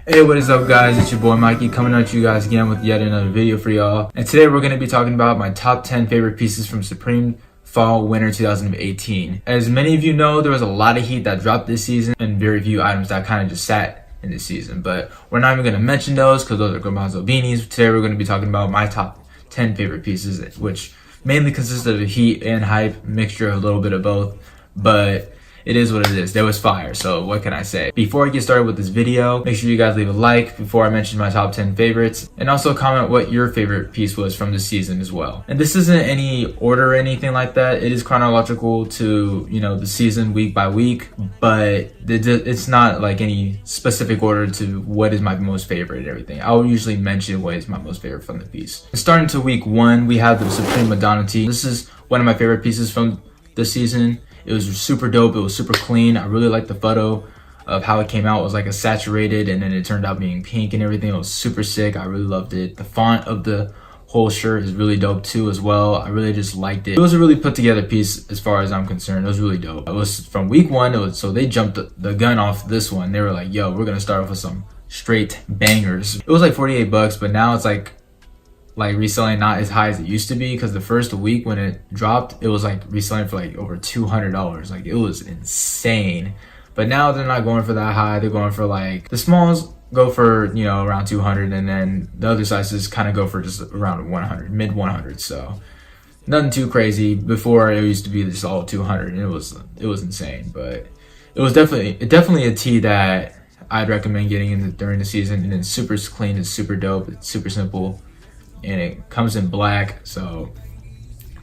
Hey, what is up guys? It's your boy Mikey coming at you guys again with yet another video for y'all. And today we're going to be talking about my top 10 favorite pieces from Supreme Fall Winter 2018. As many of you know, there was a lot of heat that dropped this season and very few items that kind of just sat in this season. But we're not even going to mention those because those are Garbanzo beanies. Today we're going to be talking about my top 10 favorite pieces, which mainly consisted of heat and hype, mixture of a little bit of both. But it is what it is. There was fire, so what can I say? Before I get started with this video, make sure you guys leave a like before I mention my top 10 favorites, and also comment what your favorite piece was from this season as well. And this isn't any order or anything like that. It is chronological to, you know, the season week by week, but it's not like any specific order to what is my most favorite and everything. I will usually mention what is my most favorite from the piece. Starting to week 1, we have the Supreme Madonna tee. This is one of my favorite pieces from the season. It was super dope. It was super clean. I really liked the photo of how it came out. It was like a saturated and then it turned out being pink and everything. It was super sick. I really loved it. The font of the whole shirt is really dope too as well. I really just liked it. It was a really put together piece as far as I'm concerned. It was really dope. It was from week 1. So they jumped the gun off this one. They were like, yo, we're going to start off with some straight bangers. It was like 48 bucks, but now it's like reselling not as high as it used to be, because the first week when it dropped, it was like reselling for like over $200. Like, it was insane. But now they're not going for that high. They're going for like, the smalls go for, you know, around 200, and then the other sizes kind of go for just around 100, mid 100. So nothing too crazy. Before it used to be just all 200 and it was insane. But it was definitely a tee that I'd recommend getting during the season. And it's super clean, it's super dope, it's super simple, and it comes in black, so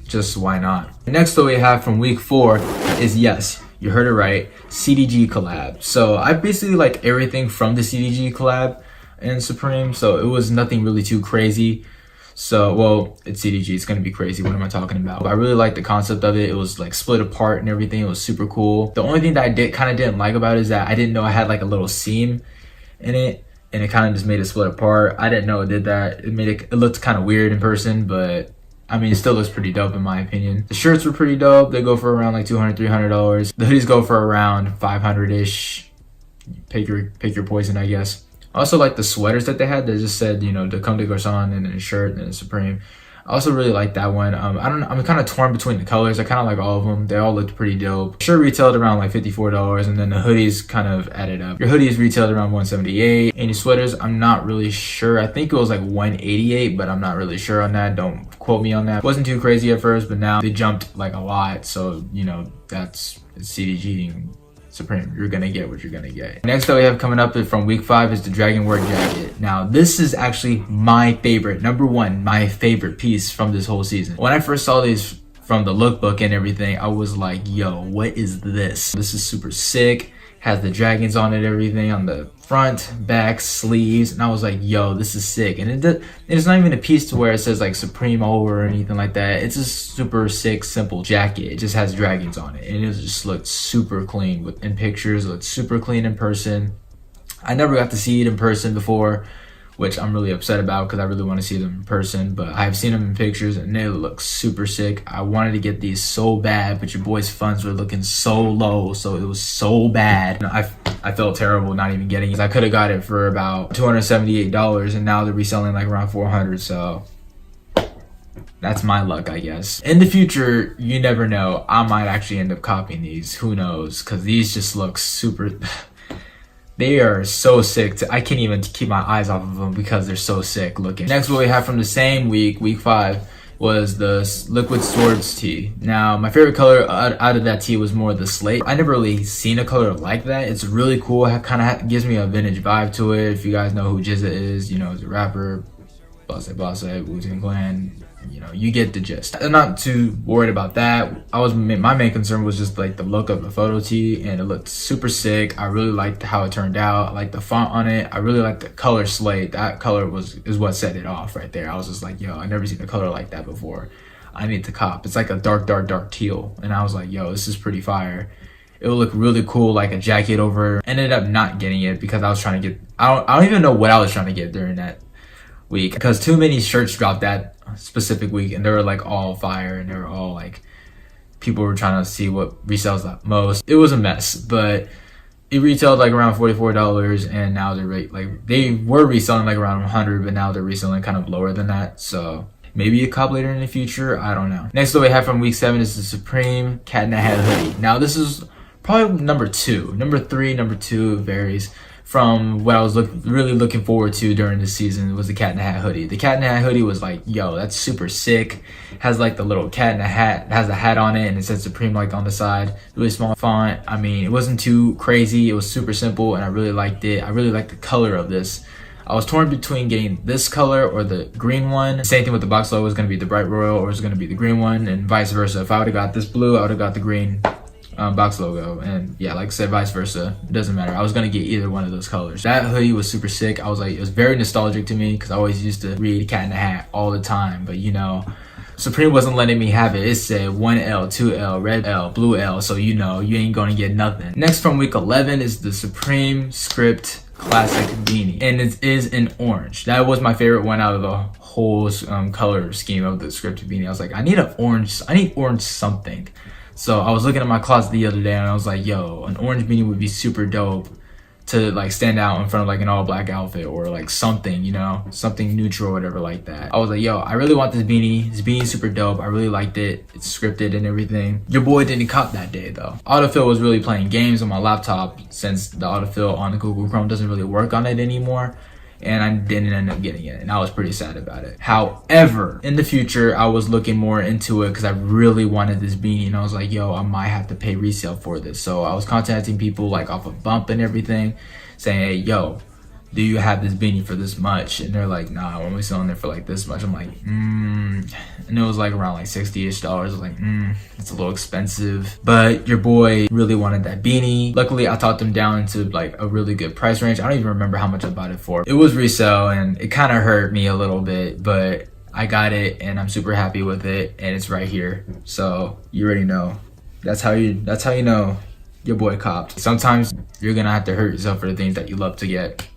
just why not? Next that we have from week 4 is, yes, you heard it right, CDG collab. So I basically like everything from the CDG collab in Supreme, so it was nothing really too crazy. So, well, it's CDG, it's gonna be crazy, what am I talking about? But I really like the concept of it. It was like split apart and everything. It was super cool. The only thing that I kind of didn't like about it is that I didn't know I had like a little seam in it, and it kind of just made it split apart. I didn't know it did that. It looked kind of weird in person, but I mean, it still looks pretty dope in my opinion. The shirts were pretty dope. They go for around like $200, $300. The hoodies go for around 500-ish. Pick your poison, I guess. I also like the sweaters that they had that just said, you know, de Comme des Garçons, and then a shirt and a Supreme. I also really like that one. I'm kind of torn between the colors. I kind of like all of them. They all looked pretty dope. Shirt retailed around like $54, and then the hoodies kind of added up. Your hoodies retailed around $178, and your sweaters, I'm not really sure. I think it was like $188, but I'm not really sure on that. Don't quote me on that. It wasn't too crazy at first, but now they jumped like a lot. So, you know, that's CDG and Supreme. You're gonna get what you're gonna get. Next that we have coming up from week 5 is the Dragon Work jacket. Now this is actually my favorite, number 1, my favorite piece from this whole season. When I first saw these from the lookbook and everything, I was like, yo, what is this? This is super sick. Has the dragons on it, everything on the front, back, sleeves, and I was like, yo, this is sick. And it's not even a piece to where it says like Supreme over or anything like that. It's a super sick, simple jacket. It just has dragons on it, and it just looked super clean in pictures. It looked super clean in person. I never got to see it in person before, which I'm really upset about because I really want to see them in person, but I've seen them in pictures and they look super sick. I wanted to get these so bad, but your boy's funds were looking so low, so it was so bad. I felt terrible not even getting it. I could have got it for about $278, and now they're reselling like around $400, so that's my luck, I guess. In the future, you never know. I might actually end up copying these. Who knows? Because these just look super... They are so sick. I can't even keep my eyes off of them because they're so sick looking. Next, what we have from the same week, week 5, was the Liquid Swords tee. Now, my favorite color out of that tee was more the slate. I never really seen a color like that. It's really cool. It kind of gives me a vintage vibe to it. If you guys know who Jizza is, you know, he's a rapper. Bosse, Wu-Tang Clan. You know, you get the gist. I'm not too worried about that. My main concern was just like the look of the photo tee, and it looked super sick. I really liked how it turned out. I liked the font on it. I really liked the color slate. That color is what set it off right there. I was just like, yo, I never seen a color like that before. I need to cop. It's like a dark teal, and I was like, yo, this is pretty fire. It would look really cool, like a jacket over. Ended up not getting it because I was trying to get. I don't even know what I was trying to get during that week, because too many shirts dropped that specific week, and they were like all fire, and they were all like, people were trying to see what resells the most. It was a mess, but it retailed like around $44, and now they were reselling like around 100, but now they're reselling kind of lower than that. So maybe a cop later in the future, I don't know. Next, what we have from week 7 is the Supreme Cat in the Hat hoodie. Now this is probably number 2. Number 3, number 2 varies from what I was really looking forward to during the season. Was the Cat in the Hat hoodie. The Cat in the Hat hoodie was like, yo, that's super sick. Has like the little cat in the hat, has the hat on it, and it says Supreme like on the side. Really small font. I mean, it wasn't too crazy. It was super simple, and I really liked it. I really liked the color of this. I was torn between getting this color or the green one. Same thing with the box logo. It was going to be the bright royal, or it was going to be the green one, and vice versa. If I would have got this blue, I would have got the green box logo. And yeah, like I said, vice versa. It doesn't matter. I was going to get either one of those colors. That hoodie was super sick. I was like, it was very nostalgic to me because I always used to read Cat in the Hat all the time. But you know, Supreme wasn't letting me have it. It said 1L, 2L, red L, blue L. So you know, you ain't going to get nothing. Next from week 11 is the Supreme Script Classic beanie, and it is in orange. That was my favorite one out of the whole color scheme of the Script beanie. I was like, I need orange something. So I was looking at my closet the other day, and I was like, yo, an orange beanie would be super dope to like stand out in front of like an all black outfit, or like something, you know, something neutral or whatever like that. I was like, yo, I really want this beanie. This beanie's super dope. I really liked it. It's scripted and everything. Your boy didn't cop that day though. Autofill was really playing games on my laptop since the autofill on the Google Chrome doesn't really work on it anymore. And I didn't end up getting it, and I was pretty sad about it. However, in the future, I was looking more into it because I really wanted this beanie, and I was like, yo, I might have to pay resale for this. So I was contacting people like off of Bump and everything, saying, hey, yo, do you have this beanie for this much? And they're like, nah, we're only selling it for like this much. I'm like, and it was like around like $60-ish. I was like, it's a little expensive. But your boy really wanted that beanie. Luckily, I talked him down into like a really good price range. I don't even remember how much I bought it for. It was resale, and it kind of hurt me a little bit, but I got it, and I'm super happy with it, and it's right here. So you already know. That's how you know your boy copped. Sometimes you're gonna have to hurt yourself for the things that you love to get.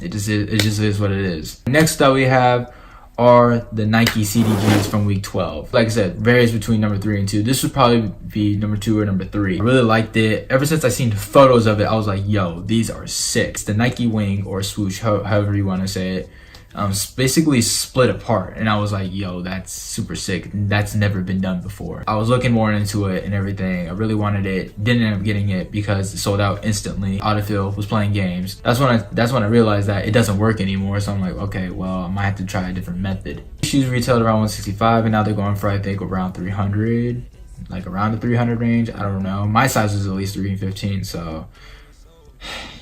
It just is what it is. Next up we have are the Nike CDGs from week 12. Like I said, varies between number 3 and 2. This would probably be number 2 or number 3. I really liked it. Ever since I seen photos of it, I was like, yo, these are sick. It's the Nike wing or swoosh, however you want to say it. Basically split apart, and I was like, yo, that's super sick. That's never been done before. I was looking more into it and everything. I really wanted it. Didn't end up getting it because it sold out instantly. Autofill was playing games. That's when I realized that it doesn't work anymore. So I'm like, okay, well, I might have to try a different method. Shoes retailed around $165, and now they're going for, I think, around $300, like around the $300 range. I don't know. My size is at least 315, so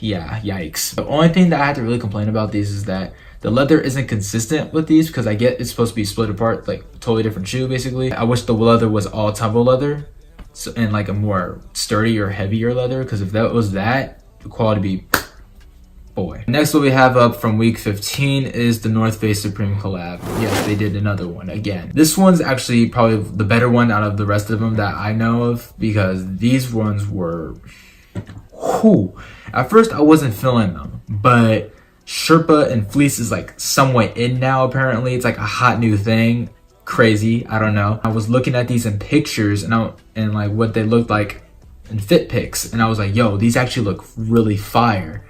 yeah, yikes. The only thing that I had to really complain about these is that the leather isn't consistent with these, because I get it's supposed to be split apart, like totally different shoe basically. I wish the leather was all tumble leather, so, and like a more sturdy or heavier leather, because if that was that, the quality would be boy. Next, what we have up from week 15 is the North Face Supreme collab. Yes, they did another one again. This one's actually probably the better one out of the rest of them that I know of, because these ones were, whew. At first I wasn't feeling them, but Sherpa and fleece is like somewhat in now apparently. It's like a hot new thing. Crazy, I don't know. I was looking at these in pictures and like what they looked like in fit pics, and I was like, yo, these actually look really fire.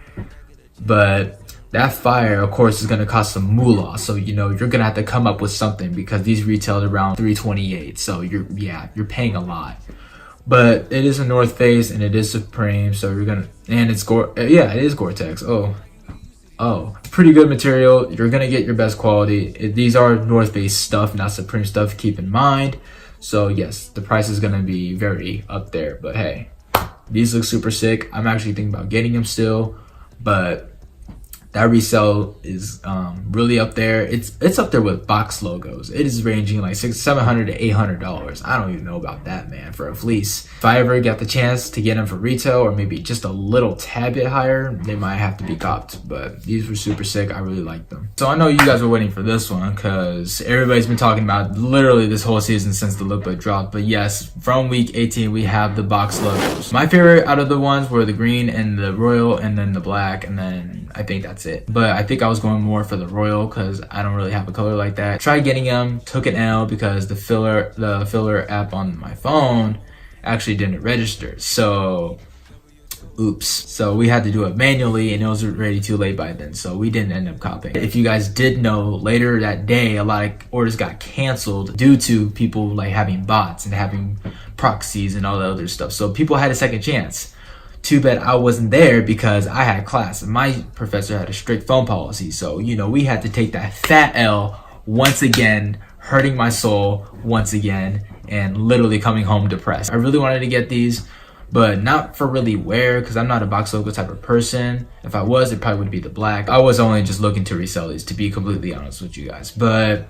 But that fire, of course, is gonna cost some moolah, so you know you're gonna have to come up with something, because these retailed around $328, so you're paying a lot. But it is a North Face and it is Supreme, so you're gonna, and it's it is Gore-Tex. Oh, pretty good material. You're gonna get your best quality. These are North Face stuff, not Supreme stuff, keep in mind. So yes, the price is gonna be very up there, but hey, these look super sick. I'm actually thinking about getting them still, but that resale is really up there. It's up there with box logos. It is ranging like $700 to $800. I don't even know about that, man, for a fleece. If I ever got the chance to get them for retail, or maybe just a little tad bit higher, they might have to be copped. But these were super sick. I really liked them. So I know you guys were waiting for this one, because everybody's been talking about literally this whole season since the lookbook dropped. But yes, from week 18 we have the box logos. My favorite out of the ones were the green and the royal, and then the black, and then I think that's it. But I think I was going more for the royal, because I don't really have a color like that. Tried getting them, took an L, because the filler app on my phone actually didn't register. So Oops. So we had to do it manually, and it was already too late by then, so we didn't end up copying. If you guys did know, later that day a lot of orders got canceled due to people like having bots and having proxies and all the other stuff, so people had a second chance. Too bad I wasn't there because I had class and my professor had a strict phone policy, so you know, we had to take that fat L once again, hurting my soul once again, and literally coming home depressed. I really wanted to get these, but not for really wear, because I'm not a box logo type of person. If I was, it probably would be the black. I was only just looking to resell these, to be completely honest with you guys. But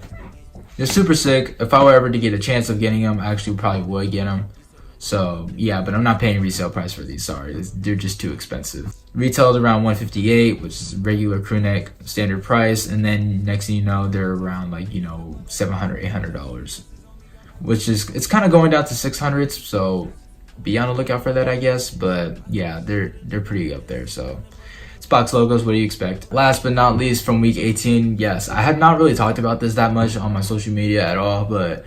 they're super sick. If I were ever to get a chance of getting them, I actually probably would get them. So yeah, but I'm not paying resale price for these, sorry. They're just too expensive. Retailed around $158, which is regular crew neck standard price, and then next thing you know, they're around like, you know, $700, $800, which is, it's kind of going down to 600s, so be on the lookout for that, I guess. But yeah, they're pretty up there. So it's box logos, what do you expect? Last but not least, from week 18, yes, I had not really talked about this that much on my social media at all, but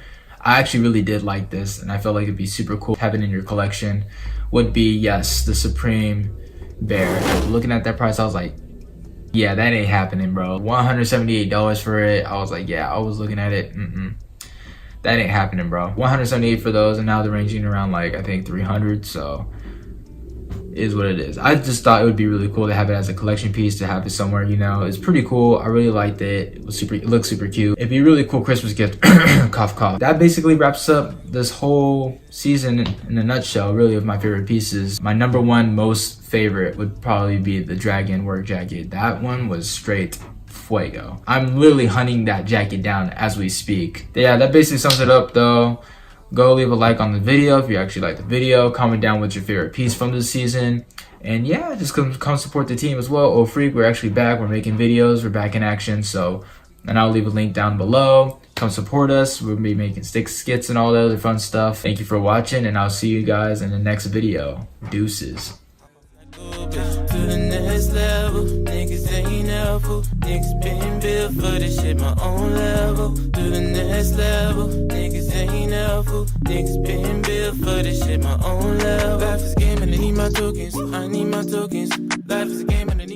I actually really did like this, and I felt like it'd be super cool to have it in your collection. Would be, yes, the Supreme Bear. Looking at that price, I was like, yeah, that ain't happening, bro. $178 for it. I was like, yeah, I was looking at it, that ain't happening, bro. $178 for those, and now they're ranging around like, I think 300, so it is what it is. I just thought it would be really cool to have it as a collection piece, to have it somewhere, you know. It's pretty cool. I really liked it. It looked super cute. It'd be a really cool Christmas gift. Cough, cough. That basically wraps up this whole season in a nutshell, really, of my favorite pieces. My number one most favorite would probably be the Dragon work jacket. That one was straight fuego. I'm literally hunting that jacket down as we speak. Yeah, that basically sums it up though. Go leave a like on the video if you actually like the video. Comment down what's your favorite piece from this season. And yeah, just come support the team as well. Oh Freak, we're actually back. We're making videos. We're back in action. So, and I'll leave a link down below. Come support us. We'll be making skits and all the other fun stuff. Thank you for watching, and I'll see you guys in the next video. Deuces. To the next level, niggas ain't helpful. Niggas been built for this shit, my own level. To the next level, niggas ain't helpful. Niggas been built for this shit, my own level. Life is a game and I need my tokens. I need my tokens. Life is a game and I need